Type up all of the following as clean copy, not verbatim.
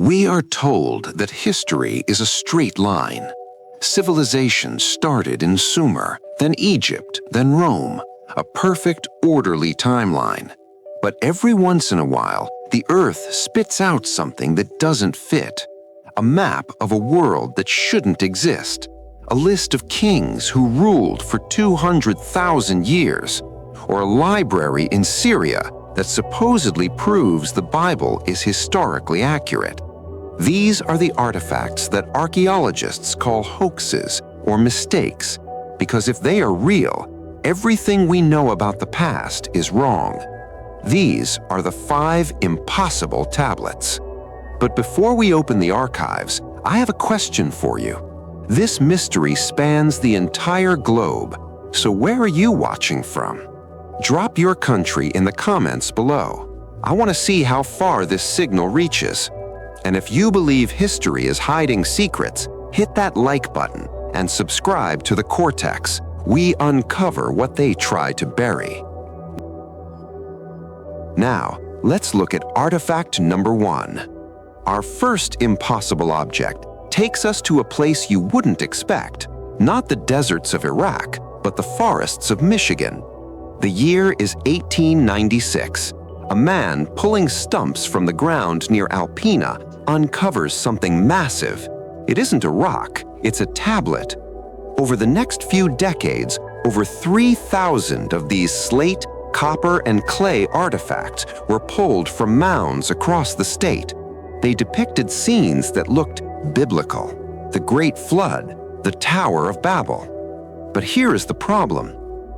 We are told that history is a straight line. Civilization started in Sumer, then Egypt, then Rome, a perfect, orderly timeline. But every once in a while, the Earth spits out something that doesn't fit. A map of a world that shouldn't exist. A list of kings who ruled for 200,000 years. Or a library in Syria that supposedly proves the Bible is historically accurate. These are the artifacts that archaeologists call hoaxes or mistakes, because if they are real, everything we know about the past is wrong. These are the 5 impossible tablets. But before we open the archives, I have a question for you. This mystery spans the entire globe, so where are you watching from? Drop your country in the comments below. I want to see how far this signal reaches. And if you believe history is hiding secrets, hit that like button and subscribe to the Cortex. We uncover what they try to bury. Now, let's look at artifact number 1. Our first impossible object takes us to a place you wouldn't expect. Not the deserts of Iraq, but the forests of Michigan. The year is 1896. A man pulling stumps from the ground near Alpena uncovers something massive. It isn't a rock, it's a tablet. Over the next few decades, over 3,000 of these slate, copper, and clay artifacts were pulled from mounds across the state. They depicted scenes that looked biblical: the Great Flood, the Tower of Babel. But here is the problem.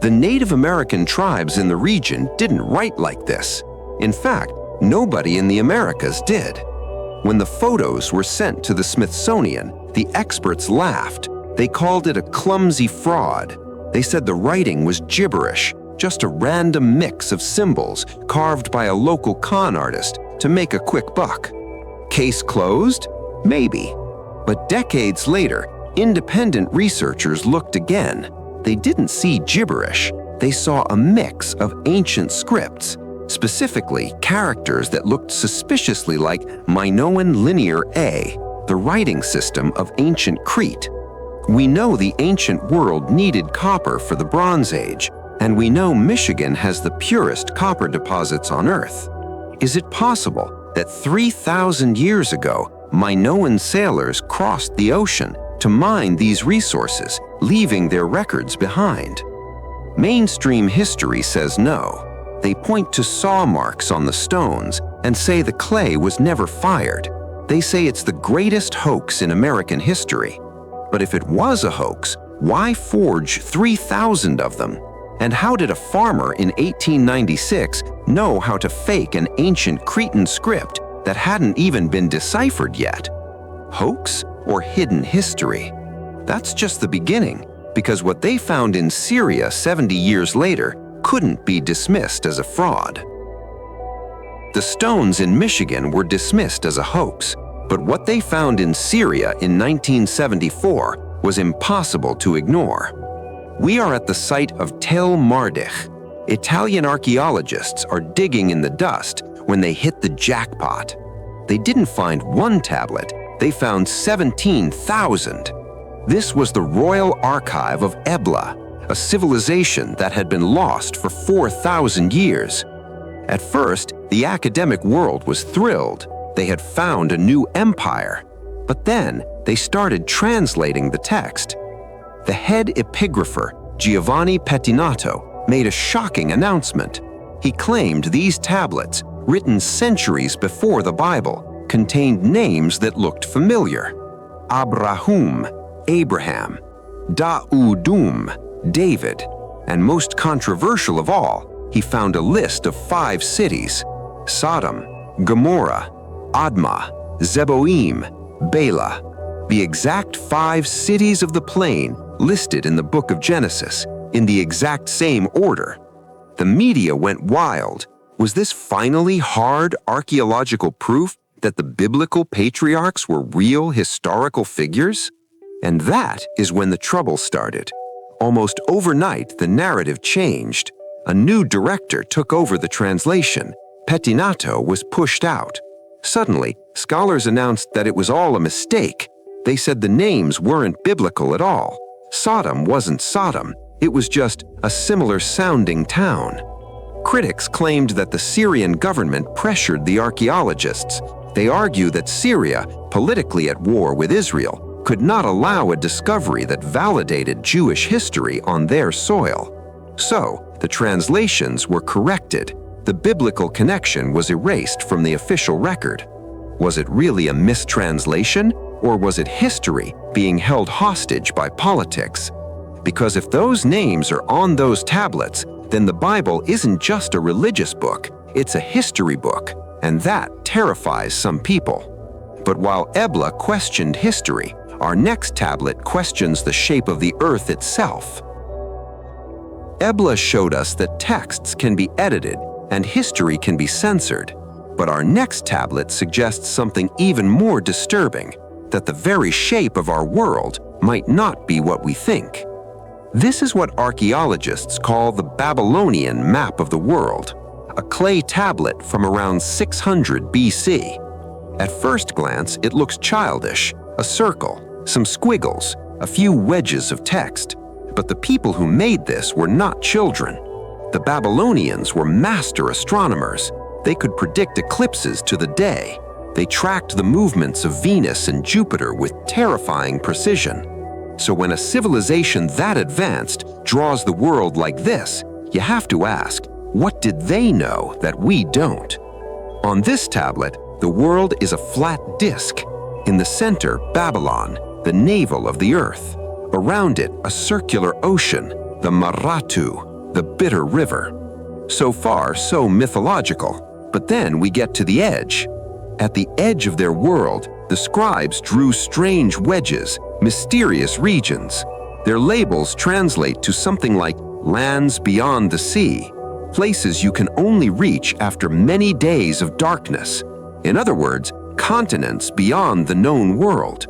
The Native American tribes in the region didn't write like this. In fact, nobody in the Americas did. When the photos were sent to the Smithsonian, the experts laughed. They called it a clumsy fraud. They said the writing was gibberish, just a random mix of symbols carved by a local con artist to make a quick buck. Case closed? Maybe. But decades later, independent researchers looked again. They didn't see gibberish. They saw a mix of ancient scripts, specifically characters that looked suspiciously like Minoan Linear A, the writing system of ancient Crete. We know the ancient world needed copper for the Bronze Age, and we know Michigan has the purest copper deposits on Earth. Is it possible that 3,000 years ago, Minoan sailors crossed the ocean to mine these resources, leaving their records behind? Mainstream history says no. They point to saw marks on the stones and say the clay was never fired. They say it's the greatest hoax in American history. But if it was a hoax, why forge 3,000 of them? And how did a farmer in 1896 know how to fake an ancient Cretan script that hadn't even been deciphered yet? Hoax or hidden history? That's just the beginning, because what they found in Syria 70 years later couldn't be dismissed as a fraud. The stones in Michigan were dismissed as a hoax, but what they found in Syria in 1974 was impossible to ignore. We are at the site of Tel Mardich. Italian archaeologists are digging in the dust when they hit the jackpot. They didn't find one tablet, they found 17,000. This was the Royal Archive of Ebla, a civilization that had been lost for 4,000 years. At first, the academic world was thrilled. They had found a new empire. But then, they started translating the text. The head epigrapher, Giovanni Pettinato, made a shocking announcement. He claimed these tablets, written centuries before the Bible, contained names that looked familiar. Abraham, Abraham, Daudum, David, and most controversial of all, he found a list of 5 cities: Sodom, Gomorrah, Admah, Zeboim, Bela, the exact 5 cities of the plain listed in the book of Genesis, in the exact same order. The media went wild. Was this finally hard archaeological proof that the biblical patriarchs were real historical figures? And that is when the trouble started. Almost overnight, the narrative changed. A new director took over the translation. Pettinato was pushed out. Suddenly, Scholars announced that it was all a mistake. They said the names weren't biblical at all. Sodom wasn't Sodom, it was just a similar-sounding town. Critics claimed that the Syrian government pressured the archaeologists. They argue that Syria, politically at war with Israel, could not allow a discovery that validated Jewish history on their soil. So, the translations were corrected. The biblical connection was erased from the official record. Was it really a mistranslation, or was it history being held hostage by politics? Because if those names are on those tablets, then the Bible isn't just a religious book, it's a history book, and that terrifies some people. But while Ebla questioned history, our next tablet questions the shape of the earth itself. Ebla showed us that texts can be edited and history can be censored. But our next tablet suggests something even more disturbing, that the very shape of our world might not be what we think. This is what archaeologists call the Babylonian map of the world, a clay tablet from around 600 BC. At first glance, it looks childish, a circle, some squiggles, a few wedges of text. But the people who made this were not children. The Babylonians were master astronomers. They could predict eclipses to the day. They tracked the movements of Venus and Jupiter with terrifying precision. So when a civilization that advanced draws the world like this, you have to ask, what did they know that we don't? On this tablet, the world is a flat disk. In the center, Babylon, the navel of the earth. Around it, a circular ocean, the Maratu, the bitter river. So far, so mythological. But then we get to the edge. At the edge of their world, the scribes drew strange wedges, mysterious regions. Their labels translate to something like lands beyond the sea, places you can only reach after many days of darkness. In other words, continents beyond the known world.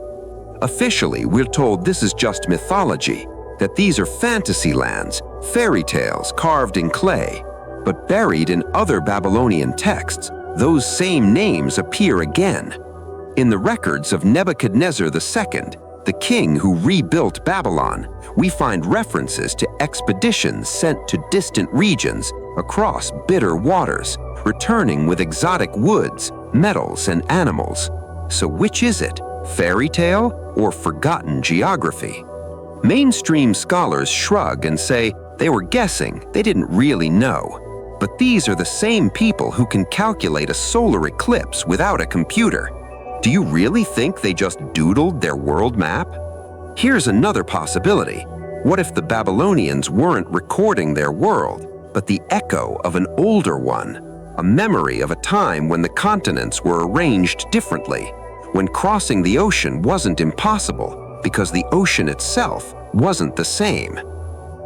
Officially, we're told this is just mythology, that these are fantasy lands, fairy tales carved in clay. But buried in other Babylonian texts, those same names appear again. In the records of Nebuchadnezzar II, the king who rebuilt Babylon, we find references to expeditions sent to distant regions across bitter waters, returning with exotic woods, metals, and animals. So which is it? Fairy tale or forgotten geography? Mainstream scholars shrug and say they were guessing, they didn't really know. But these are the same people who can calculate a solar eclipse without a computer. Do you really think they just doodled their world map? Here's another possibility. What if the Babylonians weren't recording their world, but the echo of an older one, a memory of a time when the continents were arranged differently, when crossing the ocean wasn't impossible because the ocean itself wasn't the same?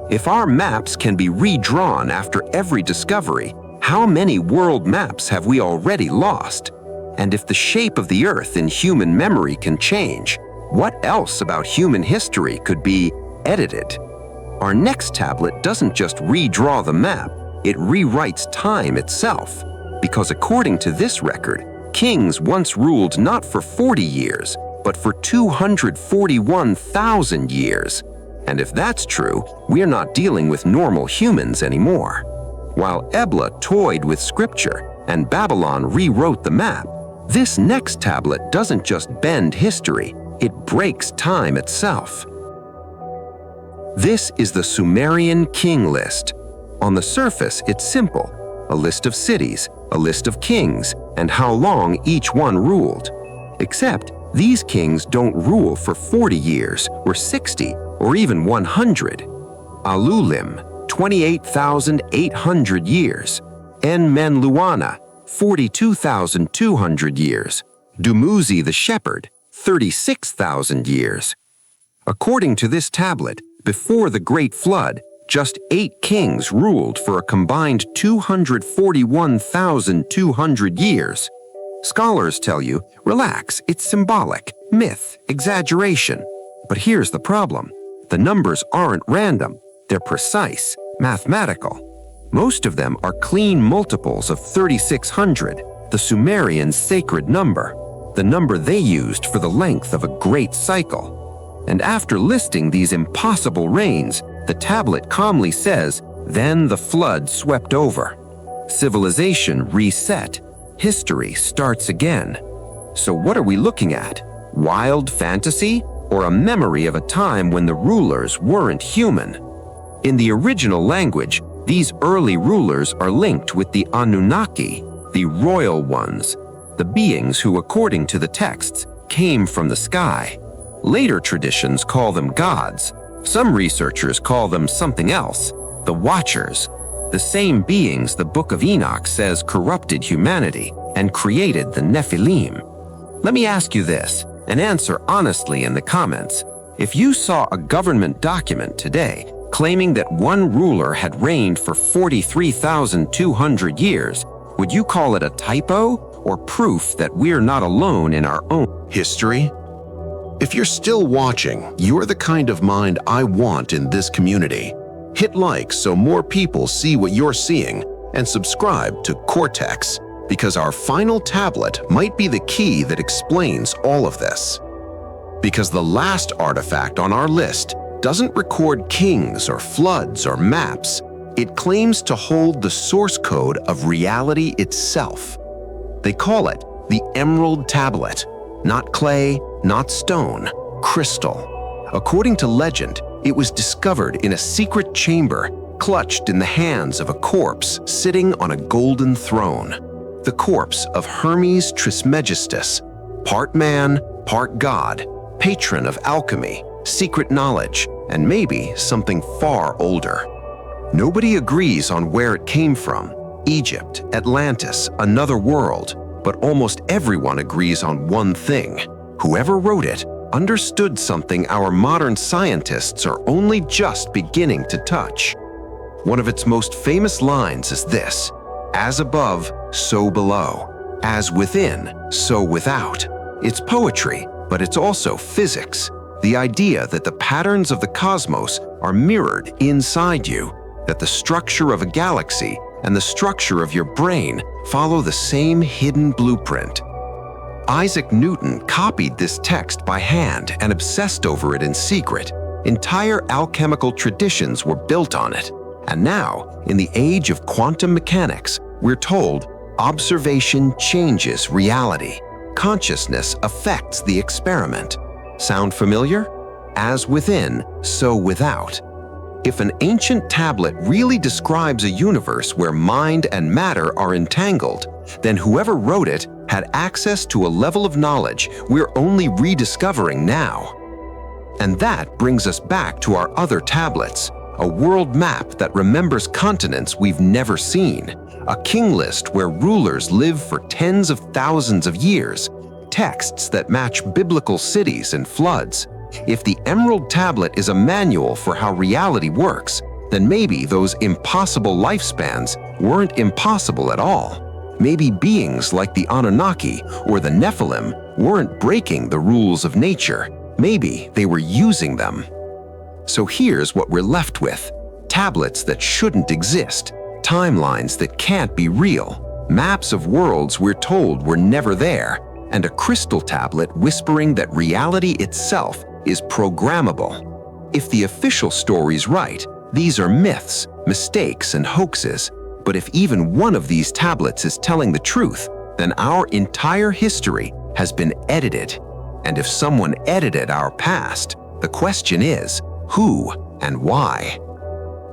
If our maps can be redrawn after every discovery, how many world maps have we already lost? And if the shape of the earth in human memory can change, what else about human history could be edited? Our next tablet doesn't just redraw the map, it rewrites time itself. Because according to this record, kings once ruled not for 40 years, but for 241,000 years. And if that's true, we're not dealing with normal humans anymore. While Ebla toyed with scripture and Babylon rewrote the map, this next tablet doesn't just bend history, it breaks time itself. This is the Sumerian king list. On the surface, it's simple: a list of cities, a list of kings, and how long each one ruled. Except, these kings don't rule for 40 years, or 60, or even 100. Alulim, 28,800 years. Enmenluana, 42,200 years. Dumuzi the shepherd, 36,000 years. According to this tablet, before the Great Flood, just 8 kings ruled for a combined 241,200 years. Scholars tell you, relax, it's symbolic, myth, exaggeration. But here's the problem. The numbers aren't random, they're precise, mathematical. Most of them are clean multiples of 3,600, the Sumerian sacred number. the number they used for the length of a great cycle. And after listing these impossible rains, the tablet calmly says, "Then the flood swept over. Civilization reset. History starts again." So what are we looking at? Wild fantasy or a memory of a time when the rulers weren't human? In the original language, these early rulers are linked with the Anunnaki, the royal ones, the beings who, according to the texts, came from the sky. Later traditions call them gods. Some researchers call them something else, the Watchers, the same beings the Book of Enoch says corrupted humanity and created the Nephilim. Let me ask you this, and answer honestly in the comments. If you saw a government document today claiming that one ruler had reigned for 43,200 years, would you call it a typo or proof that we're not alone in our own history? If you're still watching, you're the kind of mind I want in this community. Hit like so more people see what you're seeing, and subscribe to Cortex, because our final tablet might be the key that explains all of this. Because the last artifact on our list doesn't record kings or floods or maps. It claims to hold the source code of reality itself. They call it the Emerald Tablet. Not clay, not stone, crystal. According to legend, it was discovered in a secret chamber, clutched in the hands of a corpse sitting on a golden throne. The corpse of Hermes Trismegistus, part man, part god, patron of alchemy, secret knowledge, and maybe something far older. Nobody agrees on where it came from, Egypt, Atlantis, another world, but almost everyone agrees on one thing. Whoever wrote it understood something our modern scientists are only just beginning to touch. One of its most famous lines is this: "As above, so below. As within, so without." It's poetry, but it's also physics. The idea that the patterns of the cosmos are mirrored inside you, that the structure of a galaxy and the structure of your brain follow the same hidden blueprint. Isaac Newton copied this text by hand and obsessed over it in secret. Entire alchemical traditions were built on it. And now, in the age of quantum mechanics, we're told observation changes reality. Consciousness affects the experiment. Sound familiar? As within, so without. If an ancient tablet really describes a universe where mind and matter are entangled, then whoever wrote it had access to a level of knowledge we're only rediscovering now. And that brings us back to our other tablets, a world map that remembers continents we've never seen, a king list where rulers live for tens of thousands of years, texts that match biblical cities and floods. If the Emerald Tablet is a manual for how reality works, then maybe those impossible lifespans weren't impossible at all. Maybe beings like the Anunnaki or the Nephilim weren't breaking the rules of nature. Maybe they were using them. So here's what we're left with: tablets that shouldn't exist, timelines that can't be real, maps of worlds we're told were never there, and a crystal tablet whispering that reality itself is programmable. If the official story's right, these are myths, mistakes, and hoaxes. But if even one of these tablets is telling the truth, then our entire history has been edited. And if someone edited our past, the question is, who and why?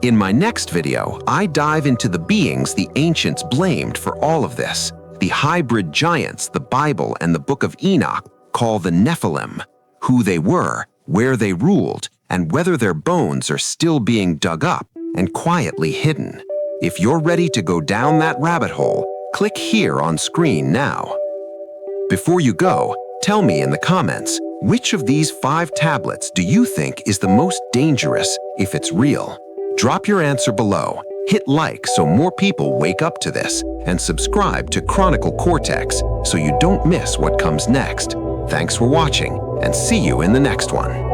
In my next video, I dive into the beings the ancients blamed for all of this, the hybrid giants the Bible and the Book of Enoch call the Nephilim, who they were, where they ruled, and whether their bones are still being dug up and quietly hidden. If you're ready to go down that rabbit hole, click here on screen now. Before you go, tell me in the comments, which of these 5 tablets do you think is the most dangerous if it's real? Drop your answer below, hit like so more people wake up to this, and subscribe to Chronicle Cortex so you don't miss what comes next. Thanks for watching, and see you in the next one.